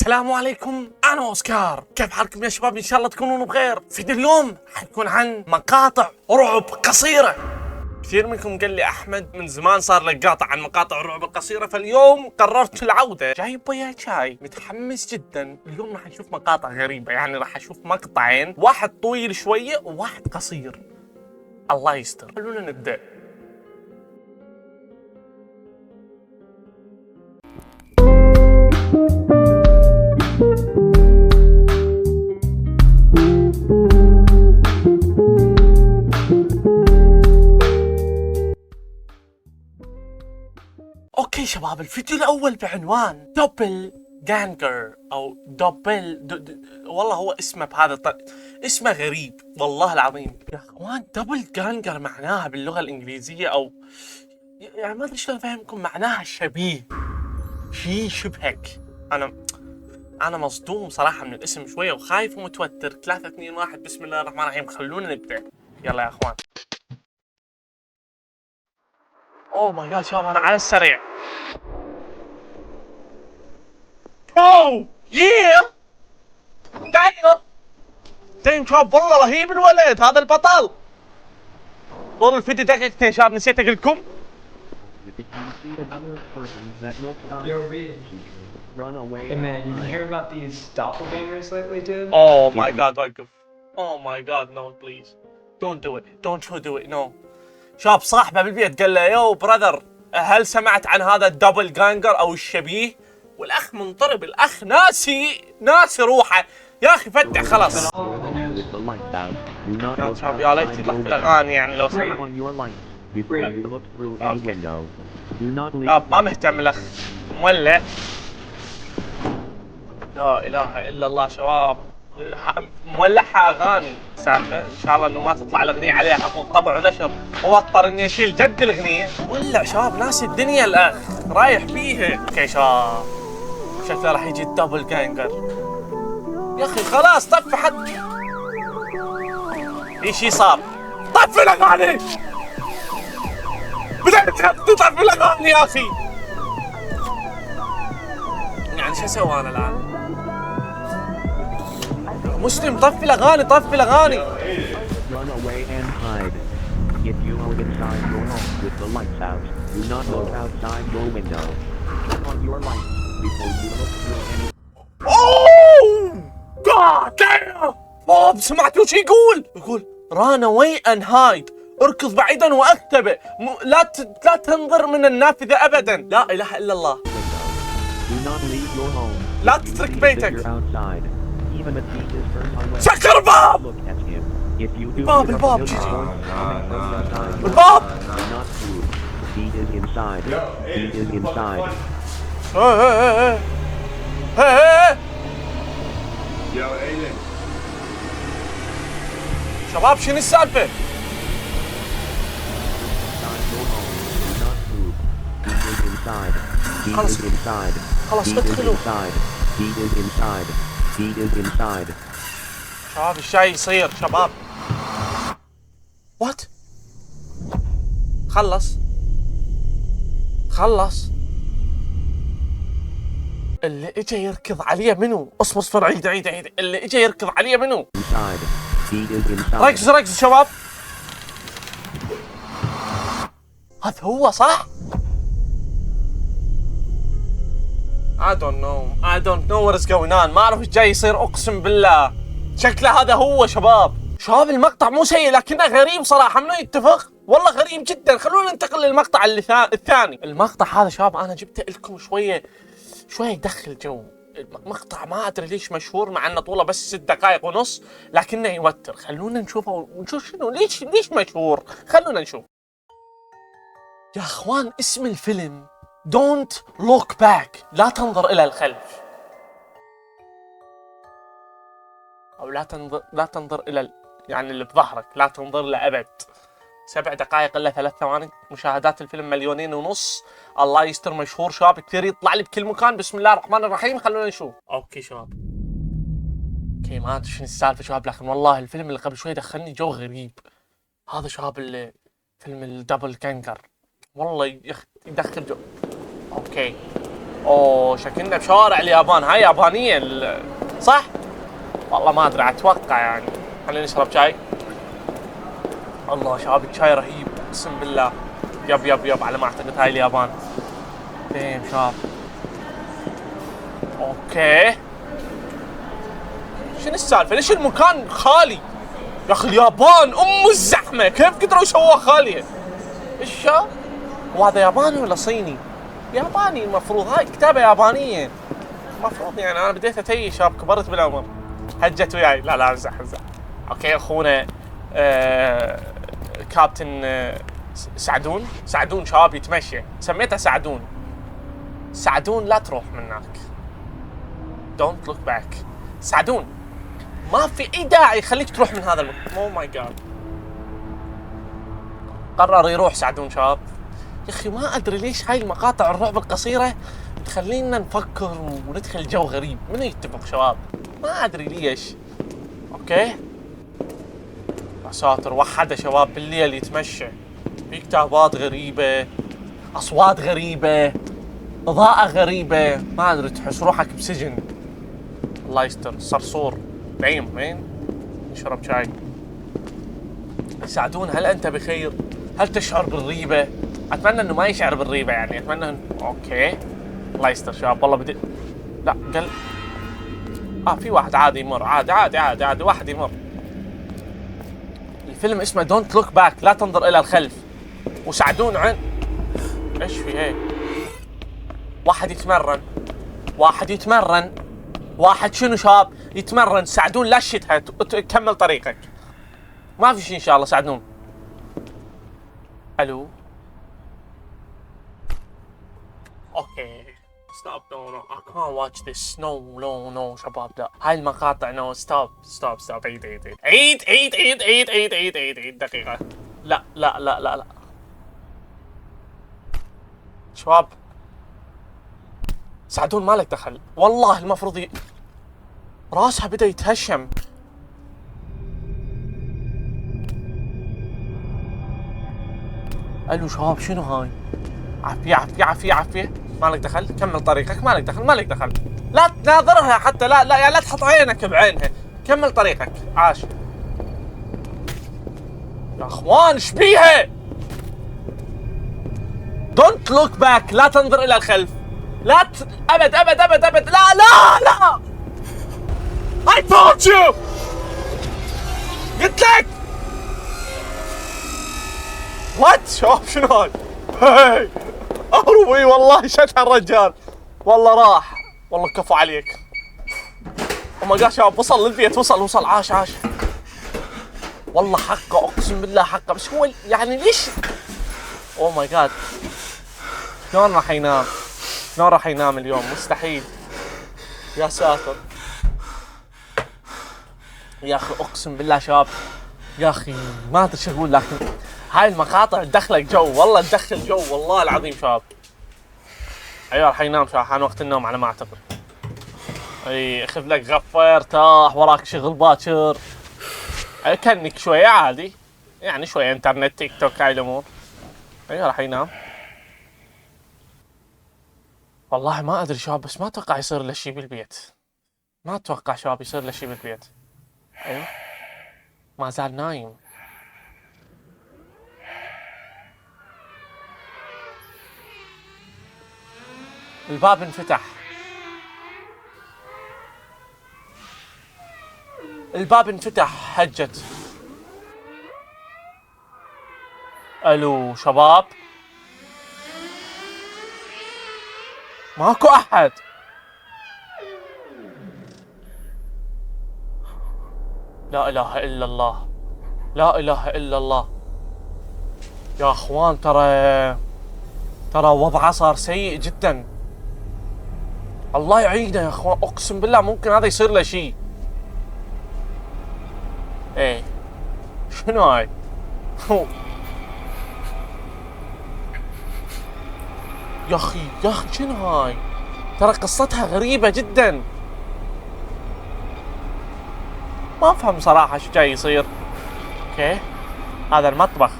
السلام عليكم، أنا أوسكار. كيف حالكم يا شباب؟ إن شاء الله تكونون بخير. فيديو اليوم حيكون عن مقاطع رعب قصيرة. كثير منكم قال لي أحمد من زمان صار لك قاطع عن مقاطع الرعب القصيرة، فاليوم قررت العودة. جايب وياي شاي، متحمس جدا. اليوم راح نشوف مقاطع غريبة، يعني راح أشوف مقطعين، واحد طويل شوية وواحد قصير. الله يستر. خلونا نبدأ. اوكي شباب، الفيديو الاول بعنوان دوبل جانجر او والله هو اسمه بهذا اسمه غريب والله العظيم يا اخوان. دبل جانجر معناها باللغه الانجليزيه او يعني ما ادري شلون افهمكم، معناها شبيه، شي شبهك. انا مصدوم صراحه من الاسم شويه وخايف ومتوتر. 3 2 1 بسم الله الرحمن الرحيم. خلونا نبدا، يلا يا اخوان. اوه ماي جاد شباب، انا على السريع. اوه ياه دايم شباب، والله رهيب الولد هذا البطل. طول الفيديو دقيقتين شباب، نسيت اقول لكم. Hey man, you been hearing about these doppelgangers lately, dude? Oh my god وقف. Oh my god no please don't do it, don't do it no. شاب صاحبه بالبيت قال له يو براذر، هل سمعت عن هذا الدبل جانجر او الشبيه؟ والاخ منطرب، الاخ ناسي روحه. يا اخي فتح خلاص. يا شباب يا ليت يطفي الاغاني يعني لو سمحت. ما مهتم الاخ مولع. لا اله الا الله شباب، مولعها اغاني. ان شاء الله انه ما تطلع الاغنيه عليها حقوق طبع ونشر، واضطر اني اشيل جد الاغنيه. ولع شباب، ناسي الدنيا الاخ، رايح فيها. اوكي شباب، شكله راح يجي الدبل جانجر. يا اخي خلاص طفي حد. في شي صار. طفي الاغاني، بدأت تطفي الاغاني يا اخي. يعني شو اسوي انا الان؟ مسلم طفي الاغاني، طفي الاغاني. Run away and hide. If you are inside your home with the lights out, do not look outside your window. Turn on your lights before you look through any. اوه جاد دايم. بوب سمعتوا شو يقول run away and hide، اركض بعيدا واختبئ. لا تنظر من النافذة ابدا. لا اله الا الله. Do not leave your home. لا تترك بيتك. You're outside. Even if he is turned away. سكر الباب. Look at him. If you do الباب hear جيجي. the voice coming from inside, الباب. do not move. He is inside. He is inside. هي شباب شنو السالفة؟ Inside your home. Do not move. He is inside. He خلاص. is inside. خلاص He is ادخلوا. inside. He is inside. He is inside. شباب الشاي يصير شباب. وات؟ خلص. اللي اجى يركض عليه منو؟ اصبر عيد. اللي اجى يركض عليه منو؟ Inside. He is inside. ركز شباب. هذا هو صح؟ I don't know what is going on. ما اعرف ايش جاي يصير، اقسم بالله. شكله هذا هو شباب المقطع مو سيء لكنه غريب صراحة، منو يتفق؟ والله غريب جدا. خلونا ننتقل للمقطع الثاني. المقطع هذا شباب انا جبته لكم شوية يدخل جو. مقطع ما ادري ليش مشهور مع انه طوله بس 6 دقائق ونص، لكنه يوتر. خلونا نشوفه ونشوف شنو ليش مشهور. خلونا نشوف يا اخوان. اسم الفيلم Don't look back، لا تنظر الى الخلف، او لا تنظر الى يعني اللي بظهرك، لا تنظر لأبد. 7 دقائق الا 3 ثواني. مشاهدات الفيلم 2.5 مليون. الله يستر، مشهور شباب كثير، يطلع لي بكل مكان. بسم الله الرحمن الرحيم. خلونا نشوف. اوكي شباب، اوكي ما ادري شنو السالفه شباب، لكن والله الفيلم اللي قبل شوي دخلني جو غريب. هذا شباب فيلم الدبل جانجر، والله يدخل جو. اوكي اوه شكلنا بشوارع اليابان، هاي يابانية صح؟ والله ما ادري، اتوقع يعني. خلينا نشرب شاي. الله شباب الشاي رهيب اقسم بالله. يب على ما اعتقد هاي اليابان. ديم شباب. اوكي شنو السالفة؟ ليش المكان خالي؟ يا اخي اليابان الزحمة، كيف قدروا يسووها خالية؟ ايش وهذا ياباني ولا صيني؟ ياباني المفروض، هاي كتابة يابانية المفروض يعني. انا بديت اتي شباب، كبرت بالعمر، هجت وياي. لا امزح. اوكي اخونا كابتن سعدون شباب يتمشى، سميته سعدون لا تروح منك. دونت لوك باك. سعدون ما في اي داعي يخليك تروح من هذا المكان. اوه ماي جاد. قرر يروح سعدون شباب. يا اخي ما ادري ليش هاي المقاطع الرعب القصيره تخلينا نفكر وندخل جو غريب. من يتفق شباب؟ ما ادري ليش. اوكي يا ساتر، وحده شباب بالليل يتمشى، في كتابات غريبه، اصوات غريبه، اضاءه غريبه، ما ادري، تحس روحك بسجن. الله يستر. صرصور نعيم وين؟ نشرب شاي. سعدون هل انت بخير؟ هل تشعر بالريبه؟ اتمنى انه ما يشعر بالريبه يعني، اتمنى اوكي الله يستر شباب. والله بدي لا في واحد عادي يمر، عادي واحد يمر. الفيلم اسمه دونت لوك باك، لا تنظر الى الخلف. وسعدون ايش في هيك؟ واحد يتمرن. واحد شنو شاب يتمرن. سعدون لا شتها، كمل طريقك، ما في شيء ان شاء الله. سعدون الو. اوكي ستوب. نو I can't watch this. No شباب لا، هاي المقاطع نو. ستوب. عيد دقيقة. لا شباب، سعدون مالك دخل والله. المفروض راسها بدأ يتهشم. الو شباب شنو هاي؟ عافية مالك دخل. كمل طريقك. مالك دخل. لا تناظرها حتى، لا يعني لا تحط عينك بعينها. كمل طريقك. عاش يا اخوان. ايش بيها؟ دونت لوك باك، لا تنظر الى الخلف. لا ابد لا I told you. قلت لك. وات شوف شنو هاي؟ هاي اروي والله شتى الرجال، والله راح، والله كفو عليك. وما قال شباب وصل للبيت، وصل. عاش والله حقه، اقسم بالله حقه. بس هو يعني ليش؟ اوه ماي جاد. شلون راح ينام اليوم؟ مستحيل. يا ساتر يا اخي، اقسم بالله شباب يا اخي ما ادري شو اقول، لكن هاي المقاطع تدخلك جو، والله تدخل جو والله العظيم شباب. ايوه راح ينام شباب، حان وقت النوم على ما اعتقد. اي خذ لك غفه، ارتاح، وراك شغل باكر، كنك شويه عادي يعني، شويه انترنت، تيك توك، هاي الامور. ايوه راح ينام. والله ما ادري شباب، بس ما اتوقع يصير له شيء بالبيت. ما اتوقع شباب يصير له شيء بالبيت. ايوه ما زال نايم. الباب انفتح. هجت. الو شباب، ماكو احد. لا اله الا الله. يا اخوان ترى وضعه صار سيء جدا. الله يعينه يا اخوان، اقسم بالله ممكن هذا يصير له شيء. ايه شنو هاي؟ يا اخي شنو هاي؟ ترى قصتها غريبة جدا. ما افهم صراحة شو جاي يصير. اوكي هذا المطبخ،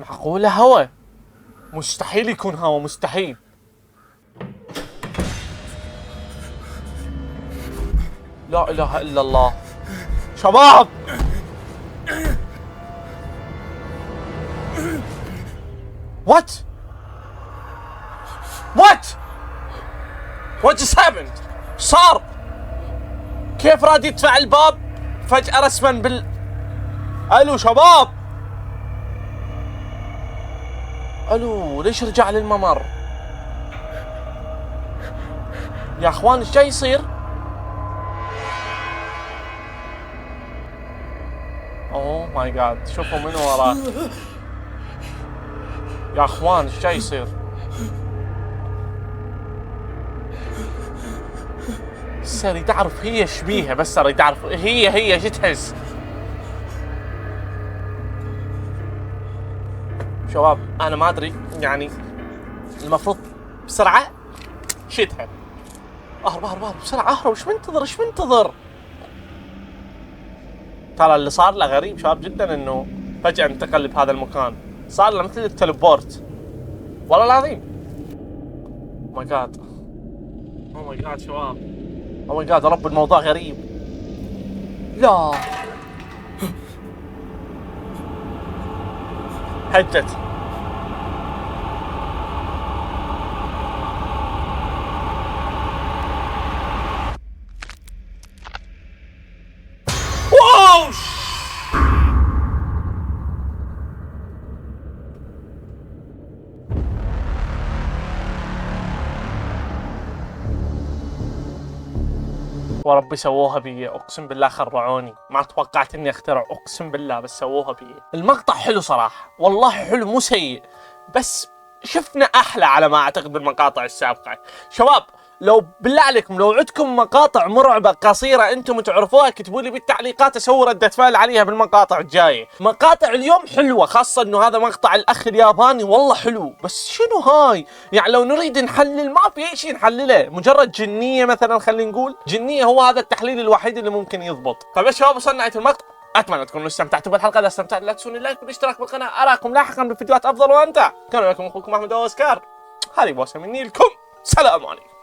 معقولة هوا؟ مستحيل يكون هوا، مستحيل. لا اله الا الله. شباب What just happened؟ صار كيف راد يدفع الباب فجأة رسما الو شباب، الو ليش رجع للممر يا اخوان؟ ايش جاي يصير؟ اوه ماي جاد، شوفوا من وراه يا اخوان، ايش جاي يصير؟ بس اريد اعرف هي ايش بيها، بس اريد اعرف هي ايش تحس. شباب انا ما ادري، يعني المفروض بسرعه شدها. اهرب بسرعه، اهرب. ايش منتظر؟ ترى اللي صار له غريب شباب جدا، انه فجأة انتقل بهذا المكان، صار له مثل التليبورت والله العظيم. او ماي جاد شباب، او ماي جاد، رب الموضوع غريب. لا هجت. واو وربي سووها بي، اقسم بالله خرعوني، ما توقعت اني اخترع، اقسم بالله، بس سووها بي. المقطع حلو صراحة، والله حلو مو سيء، بس شفنا احلى على ما اعتقد بالمقاطع السابقة. شباب لو بالله عليكم لو عندكم مقاطع مرعبة قصيرة انتم تعرفوها اكتبوا لي بالتعليقات اسوي ردة فعل عليها بالمقاطع الجاية. مقاطع اليوم حلوة، خاصة انه هذا مقطع الاخ الياباني والله حلو، بس شنو هاي؟ يعني لو نريد نحلل ما في اي شيء نحلله، مجرد جنية مثلا، خلينا نقول جنية هو هذا التحليل الوحيد اللي ممكن يضبط. طيب يا شباب وصلنا نهاية المقطع، اتمنى تكونوا استمتعتوا بالحلقة. اذا استمتعتوا لا تنسون اللايك والاشتراك بالقناة. اراكم لاحقا بفيديوهات افضل، وانت كان لكم اخوكم احمد اوسكار، هذه بوسة مني لكم، سلام عليكم.